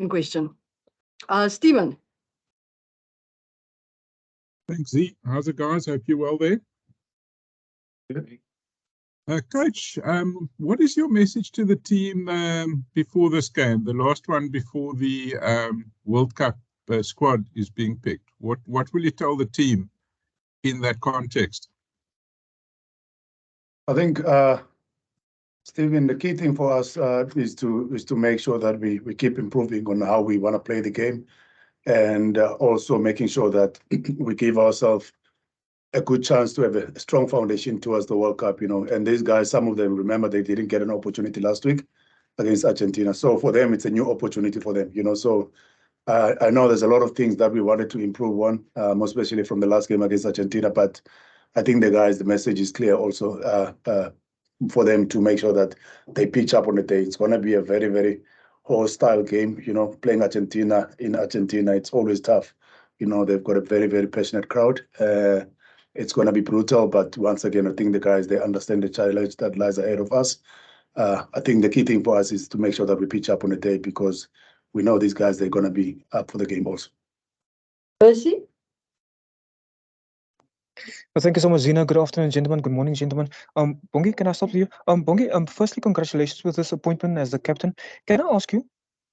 in question. Stephen. Thanks, Z. How's it, guys? Hope you're well there. Coach, what is your message to the team before this game, the last one before the World Cup squad is being picked? What will you tell the team in that context? I think, Stephen, the key thing for us is to make sure that we keep improving on how we want to play the game, and also making sure that we give ourselves a good chance to have a strong foundation towards the World Cup, And these guys, some of them, remember, they didn't get an opportunity last week against Argentina. So for them, it's a new opportunity for them, So I know there's a lot of things that we wanted to improve on, most especially from the last game against Argentina. But I think the message is clear also for them to make sure that they pitch up on the day. It's going to be a very, very hostile game, playing Argentina in Argentina. It's always tough. They've got a very, very passionate crowd. It's going to be brutal, but once again, I think the guys, they understand the challenge that lies ahead of us. I think the key thing for us is to make sure that we pitch up on the day, because we know these guys, they're going to be up for the game also. Percy? Well, thank you so much, Zina. Good afternoon, gentlemen. Good morning, gentlemen. Bongi, can I start with you? Bongi, firstly, congratulations with this appointment as the captain. Can I ask you,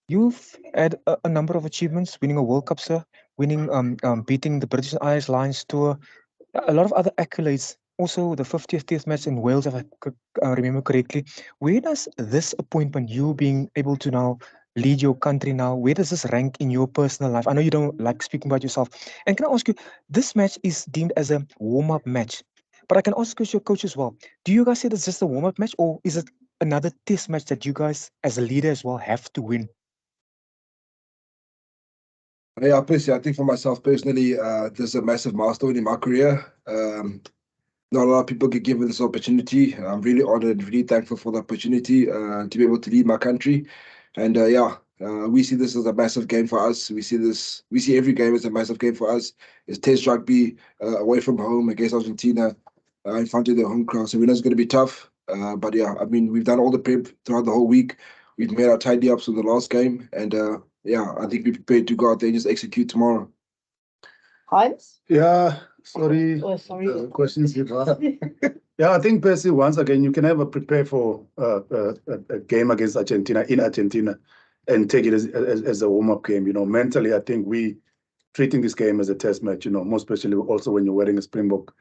you've had a number of achievements, winning a World Cup, sir, winning, beating the British Isles Lions tour, a lot of other accolades. Also, the 50th Test match in Wales, if I remember correctly. Where does this appointment, you being able to now lead your country now, where does this rank in your personal life? I know you don't like speaking about yourself. And can I ask you, this match is deemed as a warm-up match, but I can ask your coach as well. Do you guys say it's just a warm-up match, or is it another test match that you guys, as a leader as well, have to win? Yeah, personally, I think for myself personally, this is a massive milestone in my career. Not a lot of people get given this opportunity. I'm really honored, really thankful for the opportunity to be able to lead my country. And we see this as a massive game for us. We see every game as a massive game for us. It's test rugby away from home against Argentina in front of their home crowd. So we know it's going to be tough. But yeah, I mean, we've done all the prep throughout the whole week. We've made our tidy ups with the last game. And yeah, I think we're prepared to go out there and just execute tomorrow. Heinz? Yeah, sorry. Oh, sorry. Questions here. Yeah, I think, Percy, once again, you can never prepare for a game against Argentina in Argentina and take it as a warm-up game. Mentally, I think we treating this game as a test match, most especially also when you're wearing a Springbok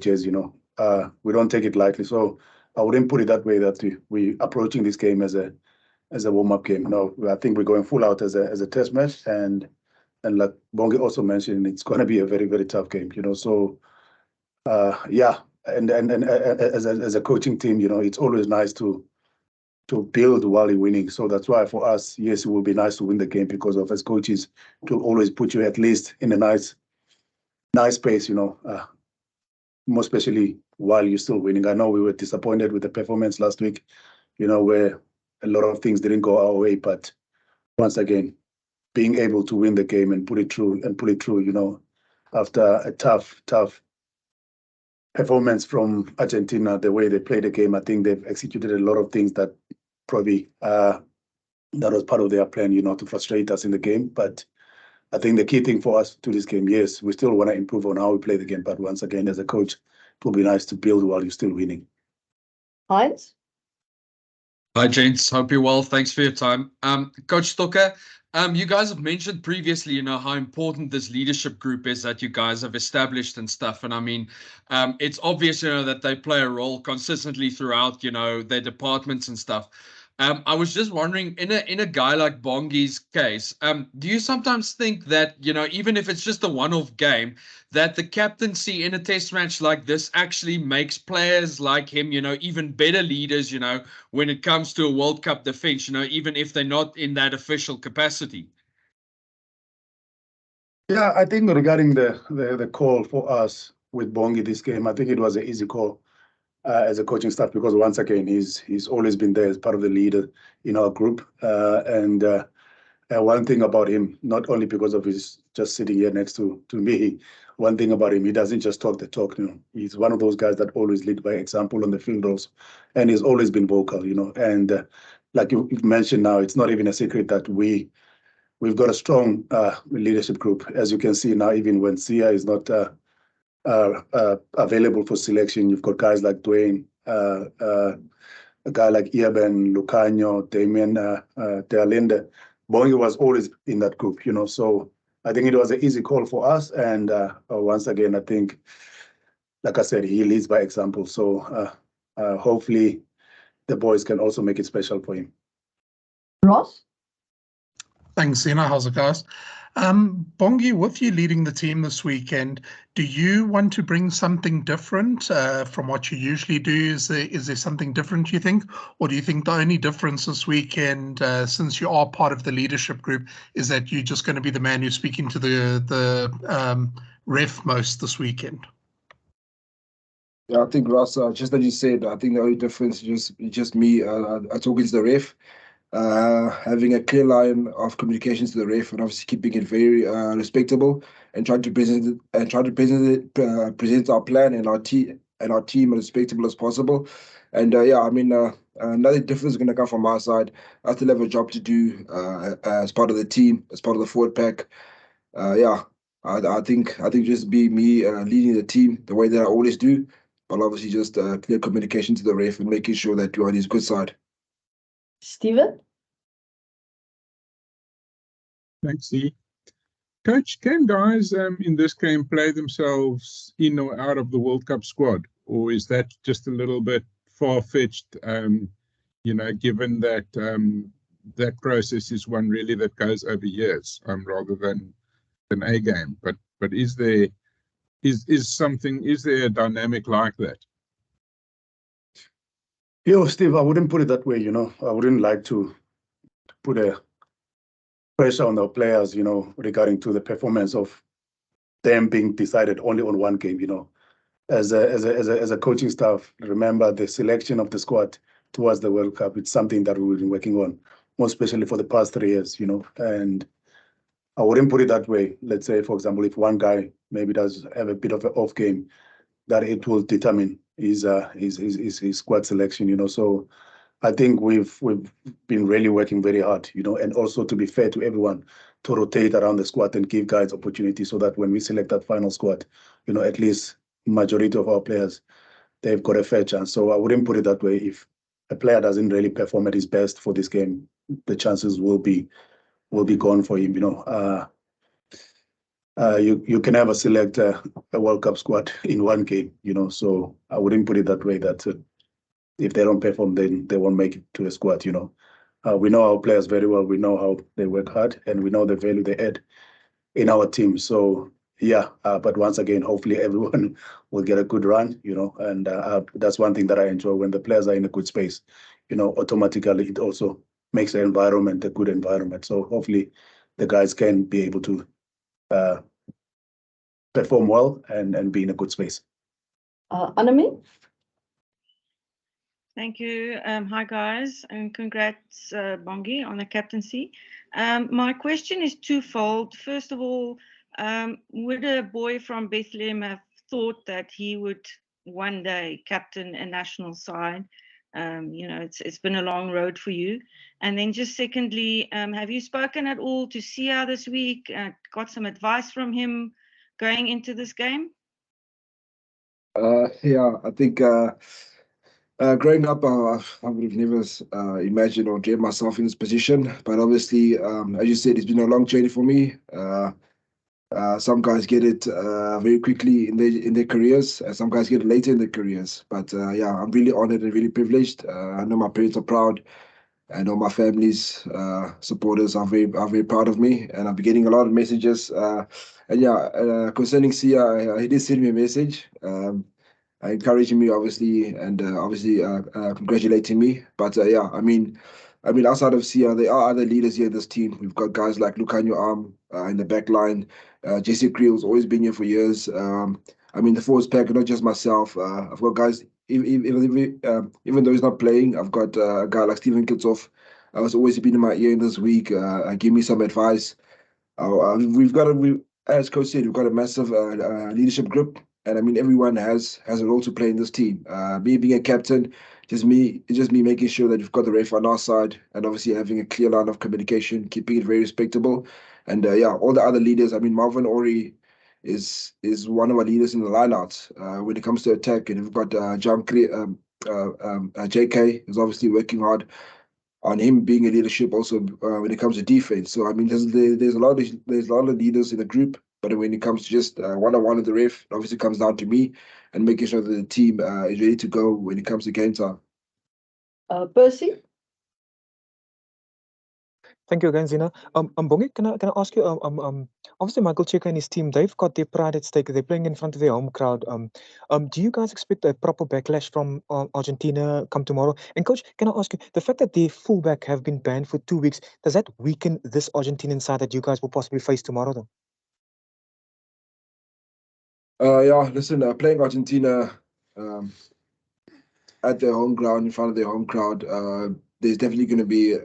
jersey, we don't take it lightly. So I wouldn't put it that way, that we approaching this game as a warm-up game. No, I think we're going full out as a test match, and like Bongi also mentioned, it's going to be a very, very tough game. So yeah, and as a coaching team, it's always nice to build while you're winning. So that's why for us, yes, it will be nice to win the game, because of, as coaches, to always put you at least in a nice pace, more especially while you're still winning. I know we were disappointed with the performance last week, where a lot of things didn't go our way, but once again, being able to win the game and pull it through, after a tough performance from Argentina, the way they played the game, I think they've executed a lot of things that probably that was part of their plan, to frustrate us in the game. But I think the key thing for us to this game, yes, we still want to improve on how we play the game, but once again, as a coach, it will be nice to build while you're still winning. Heinz? Hi, gents. Hope you're well. Thanks for your time. Coach Stocker, you guys have mentioned previously, how important this leadership group is that you guys have established and stuff. And I mean, it's obvious, that they play a role consistently throughout, their departments and stuff. I was just wondering, in a guy like Bongi's case, do you sometimes think that, even if it's just a one-off game, that the captaincy in a test match like this actually makes players like him, even better leaders, when it comes to a World Cup defense, even if they're not in that official capacity? Yeah, I think regarding the call for us with Bongi this game, I think it was an easy call as a coaching staff, because once again, he's always been there as part of the leader in our group. And one thing about him, not only because of his just sitting here next to me, one thing about him, he doesn't just talk the talk. He's one of those guys that always lead by example on the field also, and he's always been vocal. And like you've mentioned now, it's not even a secret that we we've got a strong leadership group. As you can see now, even when Sia is not available for selection, you've got guys like Dwayne, a guy like Iaben, Lucanio, Damien, Dealinde. Bongi was always in that group, you know, so I think it was an easy call for us. And once again, I think, like I said, he leads by example. So hopefully the boys can also make it special for him. Ross? Thanks, Zena. How's it, guys? Bongi, with you leading the team this weekend, do you want to bring something different from what you usually do? Is there something different, you think? Or do you think the only difference this weekend, since you are part of the leadership group, is that you're just going to be the man who's speaking to the ref most this weekend? Yeah, I think, Ross, just as you said, I think the only difference is just me talking to the ref. Having a clear line of communication to the ref, and obviously keeping it very respectable, and trying to present our plan and our team as respectable as possible. And yeah, I mean, another difference is going to come from our side. I still have a job to do as part of the team, as part of the forward pack. Yeah, I think just be me leading the team the way that I always do, but obviously just clear communication to the ref and making sure that you're on his good side. Steven? Thanks, E. Coach, can guys in this game play themselves in or out of the World Cup squad? Or is that just a little bit far-fetched, you know, given that that process is one really that goes over years rather than a game? But is there a dynamic like that? Yo, Steve, I wouldn't put it that way, you know. I wouldn't like to put a pressure on our players, you know, regarding to the performance of them being decided only on one game, you know. As a coaching staff, remember the selection of the squad towards the World Cup. It's something that we've been working on, most especially for the past 3 years, you know. And I wouldn't put it that way. Let's say, for example, if one guy maybe does have a bit of an off game, that it will determine his squad selection, you know. So I think we've been really working very hard, you know, and also to be fair to everyone, to rotate around the squad and give guys opportunity so that when we select that final squad, you know, at least majority of our players, they've got a fair chance. So I wouldn't put it that way. If a player doesn't really perform at his best for this game, the chances will be gone for him, you know. You can never select a World Cup squad in one game, you know. So I wouldn't put it that way, that if they don't perform, then they won't make it to the squad, you know. We know our players very well. We know how they work hard, and we know the value they add in our team. So yeah, but once again, hopefully everyone will get a good run, you know. And that's one thing that I enjoy, when the players are in a good space, you know, automatically it also makes the environment a good environment. So hopefully the guys can be able to perform well and be in a good space. Anami? Thank you. Hi, guys, and congrats, Bongi, on the captaincy. My question is twofold. First of all, would a boy from Bethlehem have thought that he would one day captain a national side? You know, it's been a long road for you. And then just secondly, have you spoken at all to Sia this week? Got some advice from him going into this game? Yeah, I think growing up, I would have never imagined or dreamed myself in this position. But obviously, as you said, it's been a long journey for me. Some guys get it very quickly in their careers, and some guys get it later in their careers. But yeah, I'm really honored and really privileged. I know my parents are proud. I know my family's supporters are very proud of me, and I've been getting a lot of messages. And yeah, concerning Sia, he did send me a message, encouraging me, obviously, and obviously congratulating me. But yeah, I mean, outside of Sia, there are other leaders here in this team. We've got guys like Lucanio Arm in the back line. Jesse Creel's always been here for years. I mean, the forwards pack, not just myself. I've got guys, even though he's not playing, I've got a guy like Steven Kitsoff. Who's always been in my ear in this week. Give me some advice. As Coach said, we've got a massive leadership group. And I mean, everyone has a role to play in this team. Me being a captain, just me making sure that we've got the ref on our side, and obviously having a clear line of communication, keeping it very respectable. And all the other leaders. I mean, Marvin Ori is one of our leaders in the lineouts when it comes to attack, and we've got JK is obviously working hard on him being a leadership also when it comes to defense. So I mean, there's a lot of leaders in the group, but when it comes to just one-on-one with the ref, it obviously comes down to me and making sure that the team is ready to go when it comes to game time. Percy? Thank you again, Zina. Bongi, can I ask you? Obviously, Michael Cheika and his team, they've got their pride at stake. They're playing in front of their home crowd. Do you guys expect a proper backlash from Argentina come tomorrow? And coach, can I ask you, the fact that the fullback have been banned for 2 weeks, does that weaken this Argentinian side that you guys will possibly face tomorrow, though? Listen, playing Argentina at their home ground, in front of their home crowd, there's definitely going to be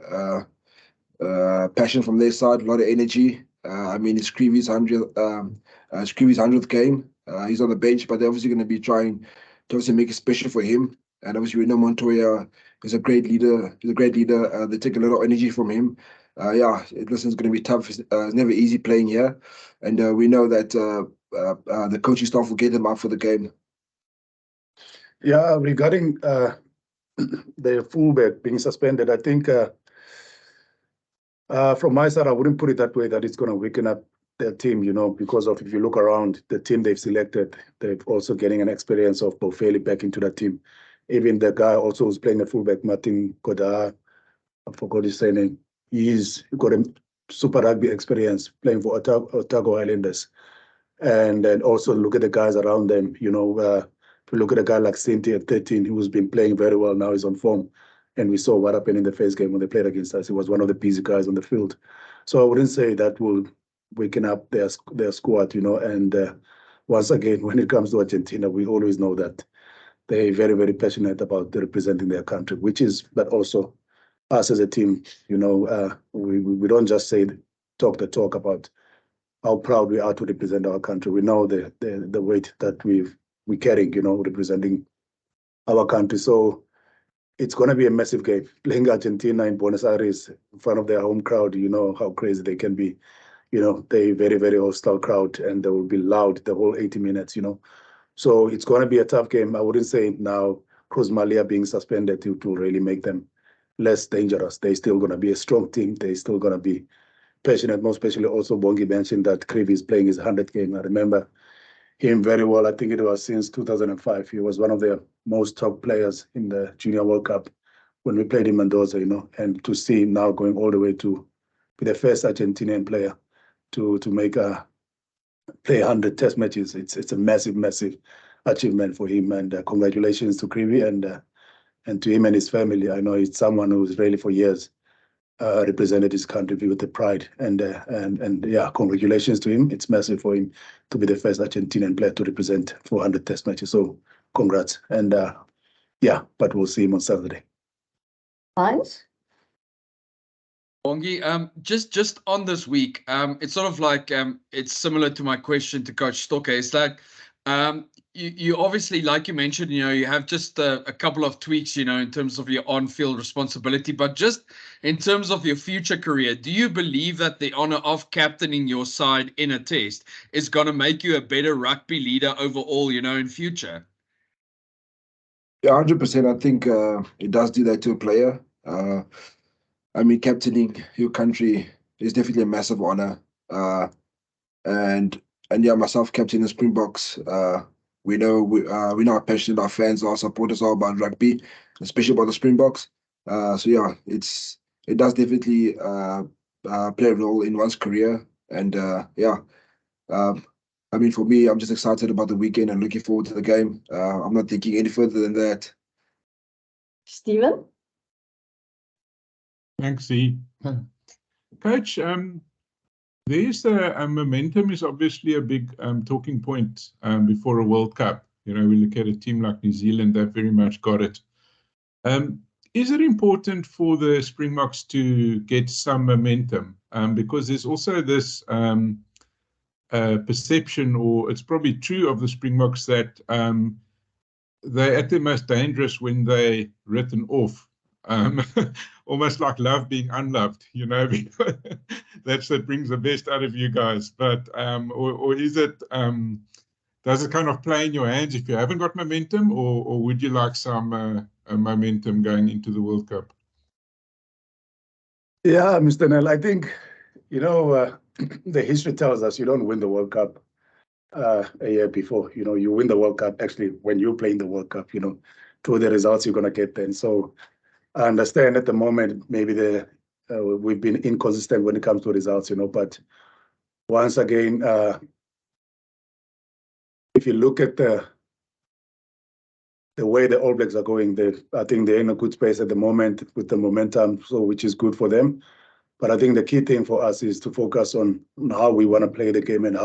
passion from their side, a lot of energy. I mean, it's Creevy's 100th game. He's on the bench, but they're obviously going to be trying to obviously make it special for him. And obviously, we know Montoya is a great leader. He's a great leader. They take a lot of energy from him. It's going to be tough. It's never easy playing here. And we know that the coaching staff will get them up for the game. Yeah, regarding the fullback being suspended, I think from my side, I wouldn't put it that way, that it's going to weaken up their team, because of, if you look around the team they've selected, they've also getting an experience of Bofeli back into that team. Even the guy also who's playing at fullback, Martin Koda, I forgot his surname. He's got a Super Rugby experience playing for Otago Highlanders. And then also look at the guys around them, if you look at a guy like Sinti at 13, who's been playing very well, now he's on form. And we saw what happened in the first game when they played against us. He was one of the busy guys on the field. So I wouldn't say that will waken up their squad, And once again, when it comes to Argentina, we always know that they're very, very passionate about representing their country, but also us as a team, we don't just talk the talk about how proud we are to represent our country. We know the weight that we're carrying, representing our country. So it's going to be a massive game. Playing Argentina in Buenos Aires in front of their home crowd, you know how crazy they can be. They're very, very hostile crowd, and they will be loud the whole 80 minutes, So it's going to be a tough game. I wouldn't say now Cruz Malia being suspended to really make them less dangerous. They're still going to be a strong team. They're still going to be passionate, most especially also Bongi mentioned that Creevy is playing his 100th game. I remember him very well. I think it was since 2005. He was one of the most top players in the Junior World Cup when we played in Mendoza, and to see him now going all the way to be the first Argentinian player to play 100 test matches. It's a massive, massive achievement for him, and congratulations to Creevy and to him and his family. I know it's someone who's really for years represented his country with the pride, and congratulations to him. It's massive for him to be the first Argentinian player to represent 400 test matches. So congrats, and but we'll see him on Saturday. Heinz? Bongi, just on this week, it's sort of like it's similar to my question to Coach Stocker. It's like you obviously, like you mentioned, you have just a couple of tweaks, in terms of your on-field responsibility, but just in terms of your future career, do you believe that the honor of captaining your side in a test is going to make you a better rugby leader overall, in future? Yeah, 100%. I think it does do that to a player. I mean, captaining your country is definitely a massive honor. And myself captaining the Springboks, we know how passionate our fans are, supporters are about rugby, especially about the Springboks. It does definitely play a role in one's career. And I mean, for me, I'm just excited about the weekend and looking forward to the game. I'm not thinking any further than that. Stephen? Thanks, Z. Coach, there's momentum is obviously a big talking point before a World Cup. We look at a team like New Zealand, they've very much got it. Is it important for the Springboks to get some momentum? Because there's also this perception, or it's probably true of the Springboks, that they're at their most dangerous when they're written off. Almost like love being unloved, you know, because that brings the best out of you guys. But or is it does it kind of play in your hands if you haven't got momentum, or would you like some momentum going into the World Cup? Yeah, Mr. Nel, I think, you know, the history tells us you don't win the World Cup a year before. You know, you win the World Cup actually when you play in the World Cup, you know, through the results you're going to get then. So I understand at the moment maybe we've been inconsistent when it comes to results, you know, but once again, if you look at the way the All Blacks are going, I think they're in a good space at the moment with the momentum, so which is good for them. But I think the key thing for us is to focus on how we want to play the game and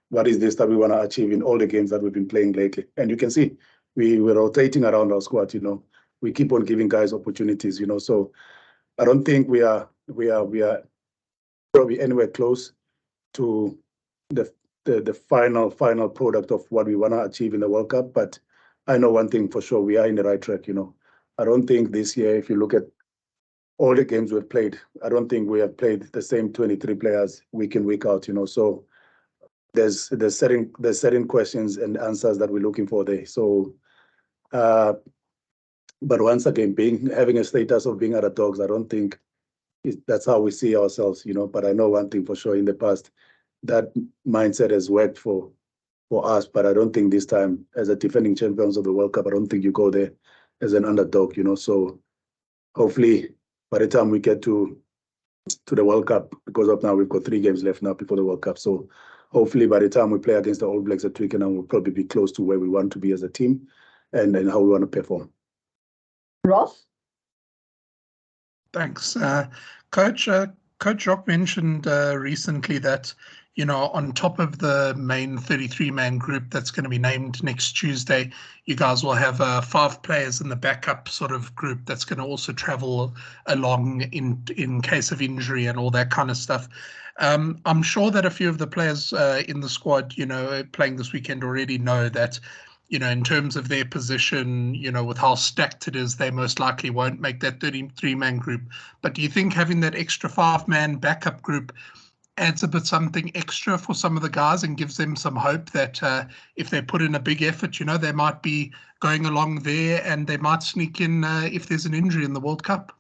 what is this that we want to achieve in all the games that we've been playing lately. And you can see we're rotating around our squad, you know. We keep on giving guys opportunities, you know. So I don't think we are probably anywhere close to the final product of what we want to achieve in the World Cup. But I know one thing for sure, we are in the right track, you know. I don't think this year, if you look at all the games we've played, I don't think we have played the same 23 players week in, week out, you know. So there's certain questions and answers that we're looking for there. So, but once again, having a status of being underdogs, I don't think that's how we see ourselves, you know. But I know one thing for sure, in the past, that mindset has worked for us. But I don't think this time, as a defending champions of the World Cup, I don't think you go there as an underdog, you know. So hopefully, by the time we get to the World Cup, because of now we've got 3 games left now before the World Cup. So hopefully by the time we play against the All Blacks at Twickenham, we'll probably be close to where we want to be as a team and how we want to perform. Ross? Thanks. Coach Jock mentioned recently that, you know, on top of the main 33-man group that's going to be named next Tuesday, you guys will have 5 players in the backup sort of group that's going to also travel along in case of injury and all that kind of stuff. I'm sure that a few of the players in the squad, you know, playing this weekend already know that, you know, in terms of their position, you know, with how stacked it is, they most likely won't make that 33-man group. But do you think having that extra 5-man backup group adds a bit something extra for some of the guys and gives them some hope that if they put in a big effort, you know, they might be going along there and they might sneak in if there's an injury in the World Cup?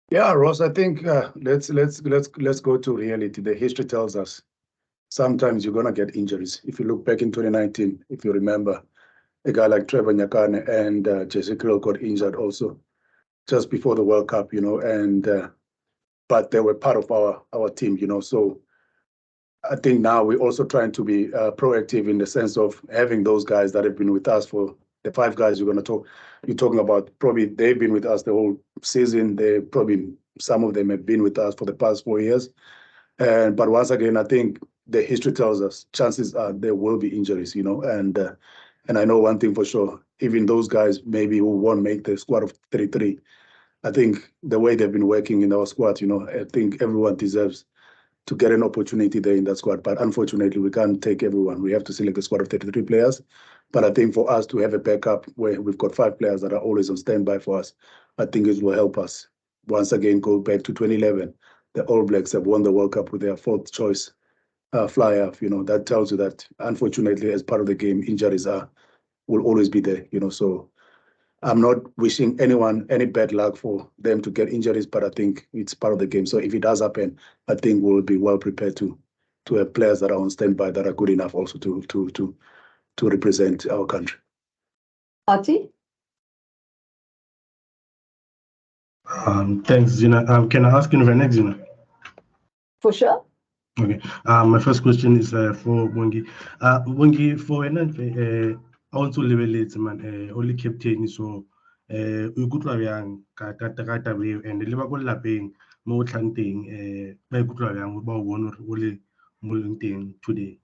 Yeah, Ross, I think let's go to reality. The history tells us sometimes you're going to get injuries. If you look back in 2019, if you remember, a guy like Trevor Nyakane and Jesse Krill got injured also just before the World Cup, you know, and but they were part of our team, you know. So I think now we're also trying to be proactive in the sense of having those guys that have been with us for the 5 guys you're talking about. Probably they've been with us the whole season. Some of them have been with us for the past 4 years. But once again, I think the history tells us chances are there will be injuries, you know, and I know one thing for sure, even those guys maybe who won't make the squad of 33, I think the way they've been working in our squad, you know, I think everyone deserves to get an opportunity there in that squad. But unfortunately, we can't take everyone. We have to select a squad of 33 players. But I think for us to have a backup where we've got 5 players that are always on standby for us, I think it will help us once again go back to 2011. The All Blacks have won the World Cup with their 4th choice fly-off. You know, that tells you that unfortunately, as part of the game, injuries will always be there. You know, so I'm not wishing anyone any bad luck for them to get injuries, but I think it's part of the game. So if it does happen, I think we'll be well prepared to have players that are on standby that are good enough also to represent our country. Ati? Thanks, Zina. Can I ask you the next, Zina? For sure. Okay. My first question is for Bongi. Bongi, for an also level man, only captain, so we good yang kata we and the level lapeng more chanting by good yang about one only mulling today.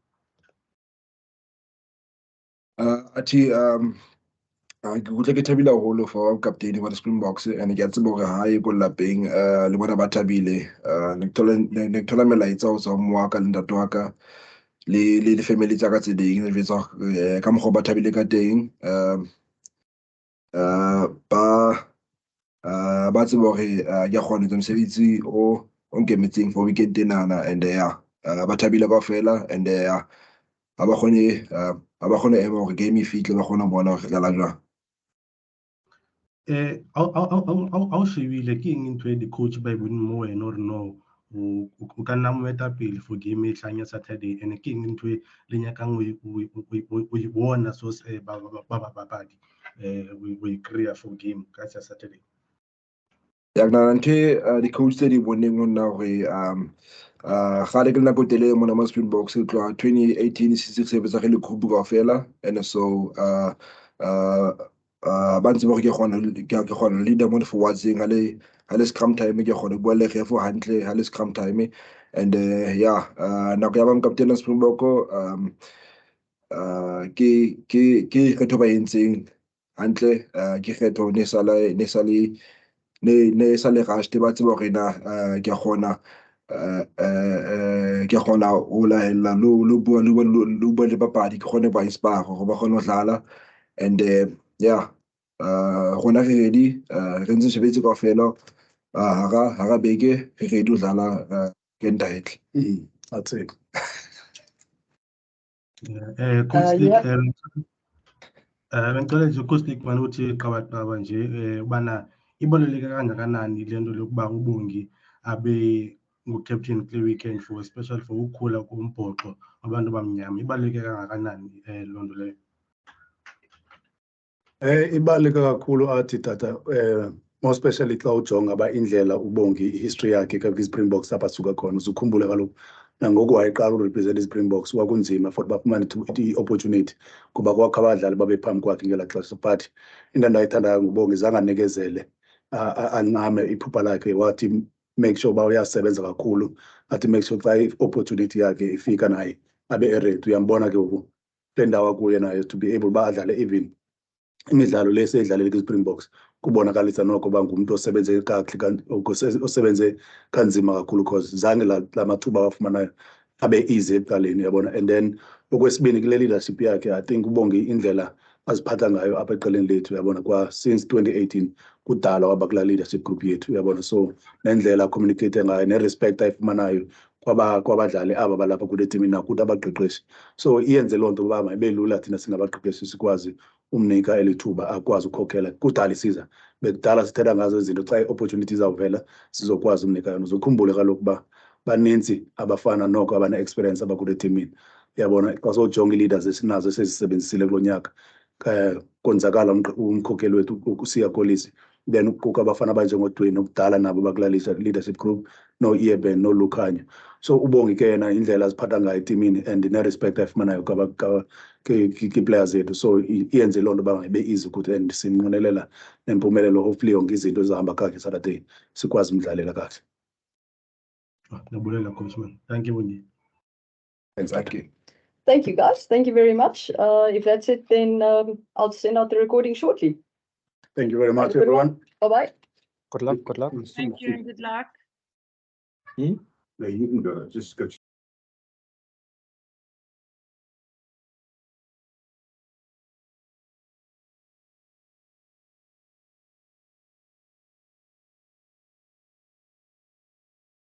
Ati ke utlwa ke thabile haholo for captain wa Springboks and ke a tseba hore ha e ko lapeng le bona ba thabile ne ke thola melaetsa ho tswa mo wa ka le ntate wa ka le family tsa ka tse ding re fetsa ka mokgwa ba thabile ka teng ba tseba hore ke a kgona ho etsa mosebetsi o nkemetseng for weekend enana, and ba thabile kaofela, and ha ba kgone ema hore game e fihle ba kgona ho bona hore re dlala jwang. Ha o shebile ke eng ntho e di-coach ba e boneng mo wena hore no o ka nna moetapele for game e tlang ya Saturday, and ke eng ntho e le nyakang o e bona so ba babadi o e kry-a for game ka sa Saturday? Ya ke nahana ntho e di-coach tse di boneng ho nna hore kgale ke le nako e telele mona mo Springboks ho tloha 2018 se sebetsa re le group kaofela, and so ba ntse hore ke kgona leader mo di-forwardseng ha le scrum time, ke kgona ho bua le refo hantle ha le scrum time, and nako ya ba mokaptene wa Springbok ke kgetho ba entseng hantle, ke kgetho ne sa le rushed, ba tseba hore na ke kgona ho laela lo bua le papadi, ke kgone ba inspire hore ba kgone ho dlala, and rona re ready, re ntse sebetse kaofela hara beke re ready ho dlala ke title. That's it. Coach Stick, Yeah. ngicela nje uCoach Stick manje uthi qaba nje ubana ibaluleke kangakanani le nto lokuba uBongi abe ngu-captain kule weekend for especially for ukukhula kombhoxo abantu abamnyama, ibaluleke kangakanani loo nto leyo? Ibaluleke kakhulu athi tata, more especially xa ujonga ba indlela uBongi history yakhe kwi-Springboks apha suka khona, uzukhumbule kaloku nangoku wayeqala urepresent i-Springboks kwakunzima for bafumane i-opportunity kuba kwakho abadlali babe phambi kwakhe ngelaa xesha, but into endayithandayo nguBongi zange anikezele ancame iphupha lakhe, wathi make sure uba uyasebenza kakhulu, athi make sure xa i-opportunity yakhe ifika naye abe ready. Uyambona ke ngoku kule ndawo akuyo naye to be able uba adlale even imidlalo le seyidlalele kwi-Springboks, kubonakalisa noko uba ngumntu osebenze kakuhle osebenze kanzima kakhulu, because zange la mathuba awafumanayo abe easy ekuqaleni, yabona. And then okwesibini kule leadership yakhe, I think uBongi indlela aziphatha ngayo apha eqeleni lethu, uyabona, kwa since 2018 kudala waba kulaa leadership group yethu, uyabona. So nendlela communicate ngayo ne-respect ayifumanayo kwabadlali aba balapha kule team nakuthi abaqeqeshi, so iyenze loo nto uba mayibe lula thina singabaqeqeshi sikwazi umnika eli thuba akwazi ukukhokhela. Kudala isiza bekudala sithetha ngazo izinto, xa i-opportunity izawuvela sizokwazi umnika yona. Uzokhumbule kaloku uba baninzi abafana noko abane-experience abakule timini, uyabona. Xa sowujonga ii-leaders esinazo esizisebenzisile kulo nyaka, konzakala umkhokheli wethu uSiya Kolisi, then kukho abafana abanjengoDwayne okudala nabo bakulaa leadership group, no-Eben noLukhanyo. So uBongi ke yena indlela aziphatha ngayo etimini and ne-respect ayifumanayo kii-players zethu, so iyenze loo nto uba mayibe easy ukuthi, and sinqwenelela nempumelelo, hopefully yonke izinto zihamba kakuhle Saturday sikwazi umdlalela kakuhle. Nabulela coach man. Thank you Bongi. Thank you. Thank you, guys. Thank you very much. If that's it, then I'll send out the recording shortly. Thank you very much, Have a good one. everyone. Bye-bye. Good luck. Thank you and good luck. Yeah, you can go. Just go.